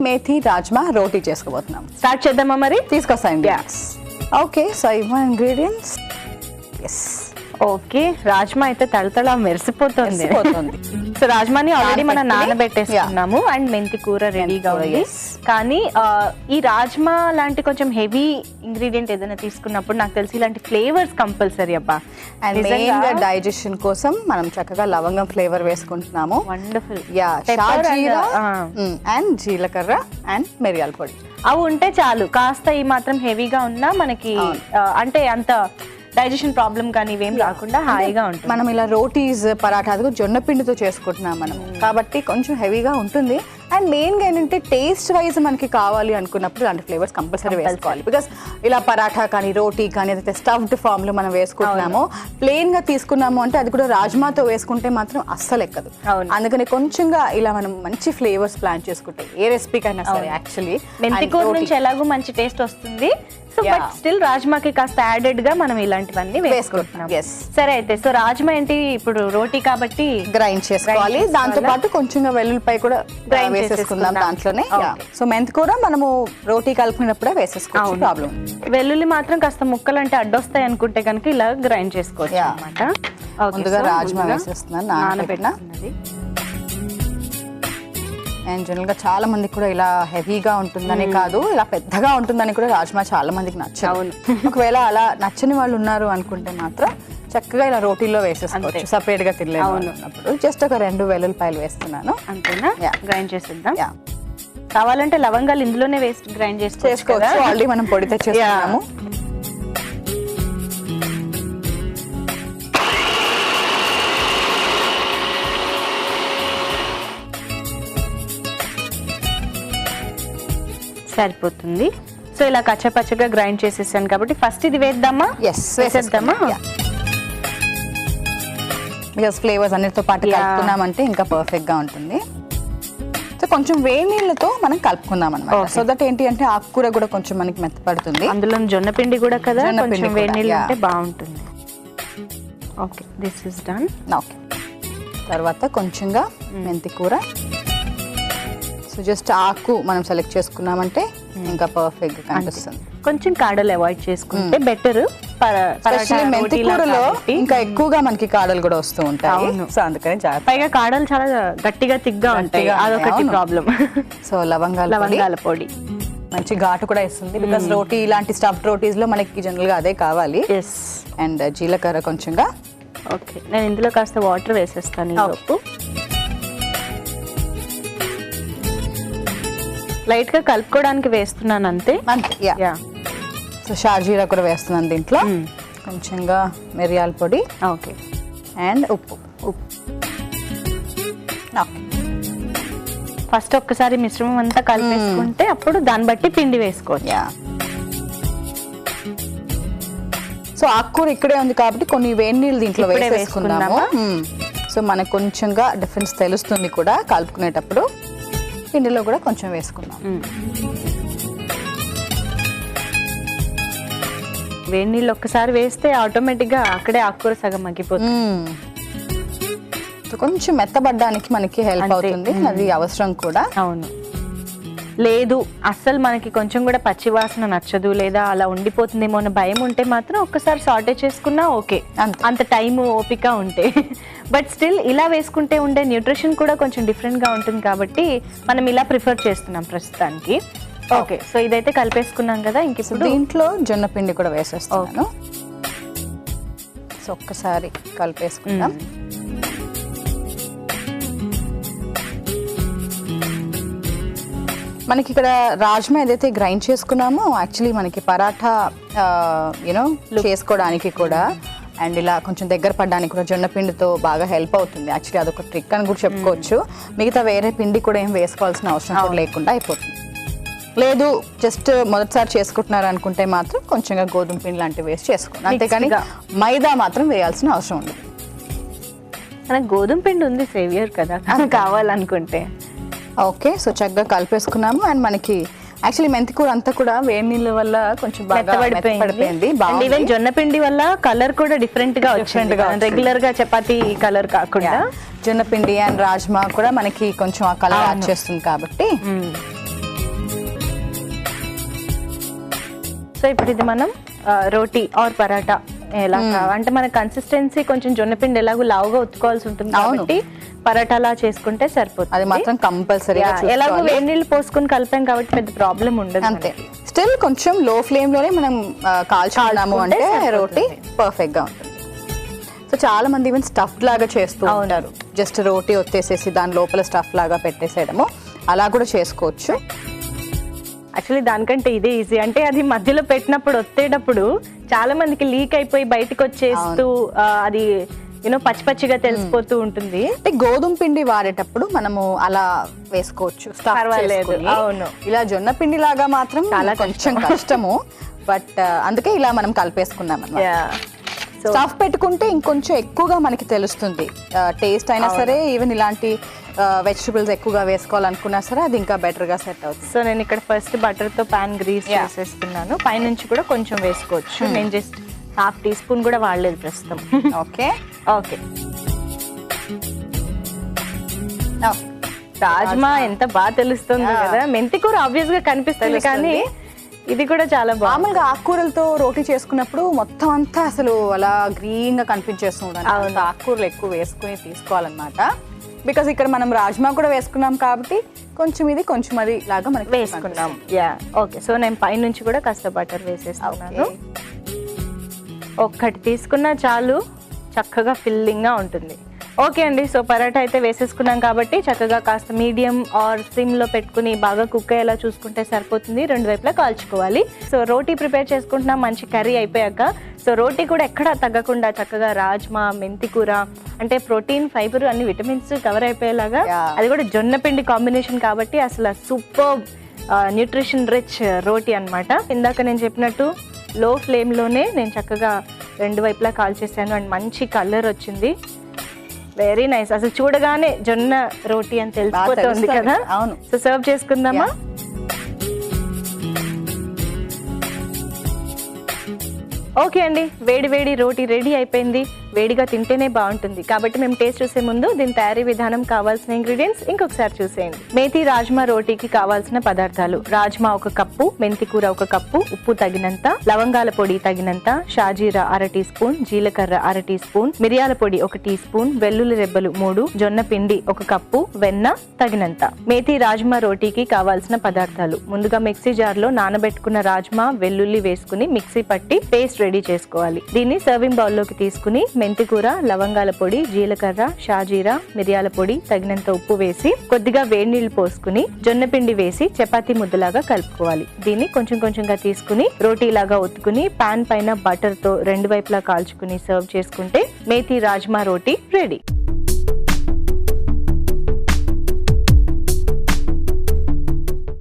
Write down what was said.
మేథి రాజ్మా రోటీ చేసుకోబోతున్నాం. స్టార్ట్ చేద్దామా మరి? తీసుకొస్తాయండి. ఓకే, సో ఇవన్నీ ఇంగ్రీడియంట్స్. Yes, okay. రాజ్మా అయితే తళతళ మెరిసిపోతుంది. సో రాజ్మాని ఆల్రెడీ మనం నానబెట్టేసుకున్నాము అండ్ మెంతి కూర రెడీగా ఉంది. కానీ ఈ రాజ్మా లాంటి కొంచెం హెవీ ఇంగ్రీడియంట్ ఏదైనా తీసుకున్నప్పుడు నాకు తెలిసి ఇలాంటి ఫ్లేవర్స్ కంపల్సరీ అబ్బా. అండ్ మెయిన్ గా డైజెషన్ కోసం మనం చక్కగా లవంగం ఫ్లేవర్ వేసుకుంటున్నాము. వండర్ఫుల్. షాజీరా అండ్ జీలకర్ర అండ్ మిరియాల పొడి అవి ఉంటే చాలు. కాస్త ఈ మాత్రం హెవీగా ఉన్నా మనకి అంటే అంత డైజెషన్ ప్రాబ్లం కానీ ఇవేం రాకుండా హాయిగా ఉంటుంది. మనం ఇలా రోటీస్ పరాఠాలు జొన్న పిండితో చేసుకుంటున్నాం మనం, కాబట్టి కొంచెం హెవీగా ఉంటుంది. అండ్ మెయిన్గా ఏంటంటే టేస్ట్ వైజ్ మనకి కావాలి అనుకున్నప్పుడు ఇలాంటి ఫ్లేవర్స్ కంపల్సరీ వేసుకోవాలి. బికాస్ ఇలా పరాఠా కానీ రోటీ కానీ ఏదైతే స్టఫ్డ్ ఫామ్లో మనం వేసుకుంటున్నామో ప్లెయిన్గా తీసుకున్నాము అంటే అది కూడా రాజ్మాతో వేసుకుంటే మాత్రం అస్సలు ఎక్కదు. అందుకని కొంచెంగా ఇలా మనం మంచి ఫ్లేవర్స్ ప్లాన్ చేసుకుంటే ఏ రెసిపీకైనా సరే. యాక్చువల్లీ మెంతి కూర నుంచి ఎలాగో మంచి టేస్ట్ వస్తుంది. సో బట్ స్టిల్ రాజ్మాకి కాస్త యాడెడ్ గా మనం ఇలాంటివన్నీ వేసుకుంటున్నాం. సరే అయితే సో రాజ్మా ఏంటి ఇప్పుడు రోటీ కాబట్టి గ్రైండ్ చేసుకోవాలి. దాంతో పాటు కొంచెంగా వెల్లుల్లిపాయ కూడా గ్రైండ్ వేసేసుకుందాం దాంట్లోనే. సో మెంతి కూర మనము రోటీ కలుపుకున్నప్పుడే వేసేసుకోవచ్చు, ప్రాబ్లం. వెల్లుల్లి మాత్రం కాస్త ముక్కలు అంటే అడ్డొస్తాయి అనుకుంటే కనుక ఇలా గ్రైండ్ చేసుకోవచ్చు అన్నమాట. ముందుగా రాజ్మా వేసేస్తున్నాను నానబెట్టినది. అండ్ జనరల్గా చాలా మందికి కూడా ఇలా హెవీగా ఉంటుందని కాదు, ఇలా పెద్దగా ఉంటుందని కూడా రాజ్మా చాలా మందికి నచ్చవు. ఒకవేళ అలా నచ్చని వాళ్ళు ఉన్నారు అనుకుంటే మాత్రం చక్కగా ఇలా రోటీలో వేసేసుకోవచ్చు, సపరేట్ గా తినలేదు అన్నప్పుడు. జస్ట్ ఒక 2 వెల్లుల్లిపాయలు వేస్తున్నాను. అంతేనా? గ్రైండ్ చేసేద్దాం. కావాలంటే లవంగాలు ఇందులోనే వేస్ట్ గ్రైండ్ చేసుకోవచ్చు. ఆల్రెడీ మనం పొడి తెచ్చేస్తున్నాము. సరిపోతుంది. సో ఇలా కచ్చపచ్చగా గ్రైండ్ చేసేసాను కాబట్టి ఫస్ట్ ఇది వేద్దామా? వేసేద్దామా? బికాస్ ఫ్లేవర్స్ అన్నిటితో పాటు కలుపుకున్నామంటే ఇంకా పర్ఫెక్ట్ గా ఉంటుంది. సో కొంచెం వేడి నీళ్ళతో మనం కలుపుకుందాం అన్నమాట. సో దట్ ఏంటి అంటే ఆకుకూర కూడా కొంచెం మనకి మెత్తపడుతుంది. అందులో జొన్న పిండి కూడా కదా, కొంచెం వేడి నీళ్ళు ఉంటే బాగుంటుంది. Okay, this is done. Okay, తర్వాత కొంచెంగా మెంతి కూర. సో జస్ట్ ఆకు మనం సెలెక్ట్ చేసుకున్నామంటే ఇంకా పర్ఫెక్ట్ గా కనిపిస్తుంది. కొంచెం కాడలు అవాయిడ్ చేసుకుంటే బెటర్. మెంతి కూరలో ఇంకా ఎక్కువగా మనకి కాడలు కూడా వస్తూ ఉంటాయి. సో అందుకని పైగా కాడలు చాలా గట్టిగా తిగ్గా ఉంటాయి, అదొకటి ప్రాబ్లం. సో లవంగాల పొడి మంచి ఘాటు కూడా ఇస్తుంది. బికాస్ రోటీ ఇలాంటి స్టఫ్డ్ రోటీస్ లో మనకి జనరల్ గా అదే కావాలి. అండ్ జీలకర్ర కొంచెంగా. ఓకే, నేను ఇందులో కాస్త వాటర్ వేసేస్తాను. లైట్ గా కలుపుకోవడానికి వేస్తున్నాను అంతే. సో షాజీరా కూడా వేస్తున్నాను దీంట్లో. కొంచెంగా మిరియాల పొడి. ఓకే, అండ్ ఉప్పు. ఫస్ట్ ఒక్కసారి మిశ్రమం అంతా కలిపేసుకుంటే అప్పుడు దాన్ని బట్టి పిండి వేసుకోవచ్చు. సో ఆకుకూర ఇక్కడే ఉంది కాబట్టి కొన్ని వేడి నీళ్ళు దీంట్లో వేసుకుందాము. సో మనకు కొంచెంగా డిఫరెన్స్ తెలుస్తుంది కూడా కలుపుకునేటప్పుడు. పిండిలో కూడా కొంచెం వేసుకుందాం. వేడి నీళ్ళు ఒక్కసారి వేస్తే ఆటోమేటిక్ గా అక్కడే ఆకుకూర సగం మగ్గిపోతుంది. కొంచెం మెత్తబడ్డానికి మనకి హెల్ప్ అవుతుంది, అది అవసరం కూడా. అవును, లేదు అస్సలు మనకి కొంచెం కూడా పచ్చివాసన నచ్చదు లేదా అలా ఉండిపోతుందేమో అన్న భయం ఉంటే మాత్రం ఒక్కసారి సాటే చేసుకున్నా ఓకే, అంత టైం ఓపిక ఉంటే. బట్ స్టిల్ ఇలా వేసుకుంటే ఉండే న్యూట్రిషన్ కూడా కొంచెం డిఫరెంట్ గా ఉంటుంది కాబట్టి మనం ఇలా ప్రిఫర్ చేస్తున్నాం ప్రస్తుతానికి. ఓకే, సో ఇదైతే కలిపేసుకున్నాం కదా. ఇంక ఇప్పుడు దీంట్లో జొన్న పిండి కూడా వేసేస్తున్నాను. సో ఒక్కసారి కలిపేసుకుందాం. మనకి ఇక్కడ రాజ్మా ఏదైతే గ్రైండ్ చేసుకున్నామో యాక్చువల్లీ మనకి పరాఠా చేసుకోవడానికి కూడా అండ్ ఇలా కొంచెం దగ్గర పడడానికి కూడా జొన్న పిండితో బాగా హెల్ప్ అవుతుంది. యాక్చువల్లీ అదొక ట్రిక్ అని కూడా చెప్పుకోవచ్చు. మిగతా వేరే పిండి కూడా ఏం వేసుకోవాల్సిన అవసరం కూడా లేకుండా అయిపోతుంది. లేదు జస్ట్ మొదటిసారి చేసుకుంటున్నారు అనుకుంటే మాత్రం కొంచెంగా గోధుమ పిండి లాంటివి వేసి చేసుకోండి, అంతేకాని మైదా మాత్రం వేయాల్సిన అవసరం ఉండదు. మనకు గోధుమ పిండి ఉంది సేవియర్ కదా కావాలనుకుంటే. ఓకే, సో చక్కగా కలిపేసుకున్నాము. అండ్ మనకి యాక్చువల్లీ మెంతి కూర అంతా కూడా వేడి నీళ్ళ వల్ల కొంచెం బాగా పడిపోయింది. ఈవెన్ జొన్న పిండి వల్ల కలర్ కూడా డిఫరెంట్ గా రెగ్యులర్ గా చపాతీ కలర్ కాకుండా జొన్న పిండి అండ్ రాజ్మా కూడా మనకి కొంచెం ఆ కలర్ యాడ్ చేస్తుంది కాబట్టి సో ఇప్పుడు ఇది మనం రోటీ ఆర్ పరాటా ఎలా అంటే మన కన్సిస్టెన్సీ కొంచెం జొన్నపిండి ఎలాగో లావుగా ఉత్తుకోవాల్సి ఉంటుంది కాబట్టి పరాటాలా చేసుకుంటే సరిపోతుంది. అది మాత్రం కంపల్సరీ. ఎలాగో వేడి నీళ్ళు పోసుకుని కలిపాం కాబట్టి పెద్ద ప్రాబ్లం ఉండదు. అంతే. స్టిల్ కొంచెం లో ఫ్లేమ్ లోనే మనం కాల్చుకున్నాము అంటే రోటీ పర్ఫెక్ట్ గా ఉంటుంది. సో చాలా మంది ఈవెన్ స్టఫ్ లాగా చేస్తూ ఉంటారు. జస్ట్ రోటీ వచ్చేసేసి దాని లోపల స్టఫ్ లాగా పెట్టేసేయడము, అలా కూడా చేసుకోవచ్చు. యాక్చువల్లీ దానికంటే ఇదే ఈజీ. అంటే అది మధ్యలో పెట్టినప్పుడు ఒత్తేటప్పుడు చాలా మందికి లీక్ అయిపోయి బయటకు వచ్చేస్తూ అది పచ్చి పచ్చిగా తెలిసిపోతూ ఉంటుంది. అంటే గోధుమ పిండి వాడేటప్పుడు మనము అలా వేసుకోవచ్చు, పర్వాలేదు. అవును, ఇలా జొన్న పిండి లాగా మాత్రం చాలా కొంచెం కష్టము. బట్ అందుకే ఇలా మనం కలిపేసుకున్నాం. స్టఫ్ పెట్టుకుంటే ఇంకొంచెం ఎక్కువగా మనకి తెలుస్తుంది టేస్ట్ అయినా సరే. ఈవెన్ ఇలాంటి వెజిటబుల్స్ ఎక్కువగా వేసుకోవాలనుకున్నా సరే అది ఇంకా బెటర్ గా సెట్ అవుతుంది. సో నేను ఇక్కడ ఫస్ట్ బటర్ తో పాన్ గ్రీస్ చేసేస్తున్నాను. పైనుంచి కూడా కొంచెం వేసుకోవచ్చు. నేను జస్ట్ ½ టీ స్పూన్ కూడా వాడలేదు ప్రస్తుతం. Okay okay. రాజ్మా ఎంత బాగా తెలుస్తుంది కదా. మెంతి కూర ఆబ్వియస్ గా కనిపిస్తుంది కానీ ఇది కూడా చాలా మామూలుగా ఆకుకూరలతో రోటీ చేసుకున్నప్పుడు మొత్తం అంతా అసలు అలా గ్రీన్ గా కనిపించేస్తూ ఉంటాను. ఆకుకూరలు ఎక్కువ వేసుకుని తీసుకోవాలన్నమాట. బికాస్ ఇక్కడ మనం రాజ్మా కూడా వేసుకున్నాం కాబట్టి కొంచెం ఇది కొంచెం అది లాగా మనకి వేసుకున్నాం. ఓకే. సో నేను పైనుంచి కూడా కాస్త బటర్ వేసేస్తున్నాను. ఒక్కటి తీసుకున్నా చాలు, చక్కగా ఫిల్లింగ్ గా ఉంటుంది. ఓకే అండి. సో పరాటా అయితే వేసేసుకున్నాం కాబట్టి చక్కగా కాస్త మీడియం ఆర్ సిమ్ లో పెట్టుకుని బాగా కుక్ అయ్యేలా చూసుకుంటే సరిపోతుంది. 2 వైపులా కాల్చుకోవాలి. సో రోటీ ప్రిపేర్ చేసుకుంటున్నాం మంచి కర్రీ అయిపోయాక. సో రోటీ కూడా ఎక్కడా తగ్గకుండా చక్కగా రాజ్మా, మెంతి కూర అంటే ప్రోటీన్, ఫైబర్ అన్ని విటమిన్స్ కవర్ అయిపోయేలాగా, అది కూడా జొన్న పిండి కాంబినేషన్ కాబట్టి అసలు సూపర్ న్యూట్రిషన్ రిచ్ రోటీ అన్నమాట. ఇందాక నేను చెప్పినట్టు లో ఫ్లేమ్ లోనే నేను చక్కగా 2 వైపులా కాల్చేసాను అండ్ మంచి కలర్ వచ్చింది. Very nice. అసలు చూడగానే జొన్న రోటీ అని తెలిసిపోతుంది కదా. అవును. సో సర్వ్ చేసుకుందామా? ఓకే అండి. వేడి వేడి రోటీ రెడీ అయిపోయింది. వేడిగా తింటేనే బాగుంటుంది కాబట్టి మేము టేస్ట్ చూసే ముందు దీని తయారీ విధానం, కావాల్సిన ఇంగ్రీడియంట్స్ ఇంకొకసారి చూసేయండి. మేతి రాజ్మా రోటీకి కావాల్సిన పదార్థాలు: రాజ్మా 1 కప్పు, మెంతి కూర 1 కప్పు, ఉప్పు తగినంత, లవంగాల పొడి తగినంత, షాజీరా 1/2 టీ స్పూన్, జీలకర్ర 1/2 టీ స్పూన్, మిరియాల పొడి 1 టీ స్పూన్, వెల్లుల్లి రెబ్బలు 3, జొన్న పిండి 1 కప్పు, వెన్న తగినంత. మేతి రాజ్మా రోటీకి కావాల్సిన పదార్థాలు: ముందుగా మిక్సీ జార్ లో నానబెట్టుకున్న రాజ్మా, వెల్లుల్లి వేసుకుని మిక్సీ పట్టి పేస్ట్ రెడీ చేసుకోవాలి. దీన్ని సర్వింగ్ బౌల్ లోకి తీసుకుని మెంతి కూర, లవంగాల పొడి, జీలకర్ర, షాజీరా, మిరియాల పొడి, తగినంత ఉప్పు వేసి కొద్దిగా వేడి నీళ్లు పోసుకుని జొన్న పిండి వేసి చపాతీ ముద్దలాగా కలుపుకోవాలి. దీన్ని కొంచెం కొంచెంగా తీసుకుని రోటీలాగా ఒత్తుకుని పాన్ పైన బటర్ తో 2 వైపులా కాల్చుకుని సర్వ్ చేసుకుంటే మేతి రాజ్మా రోటీ రెడీ.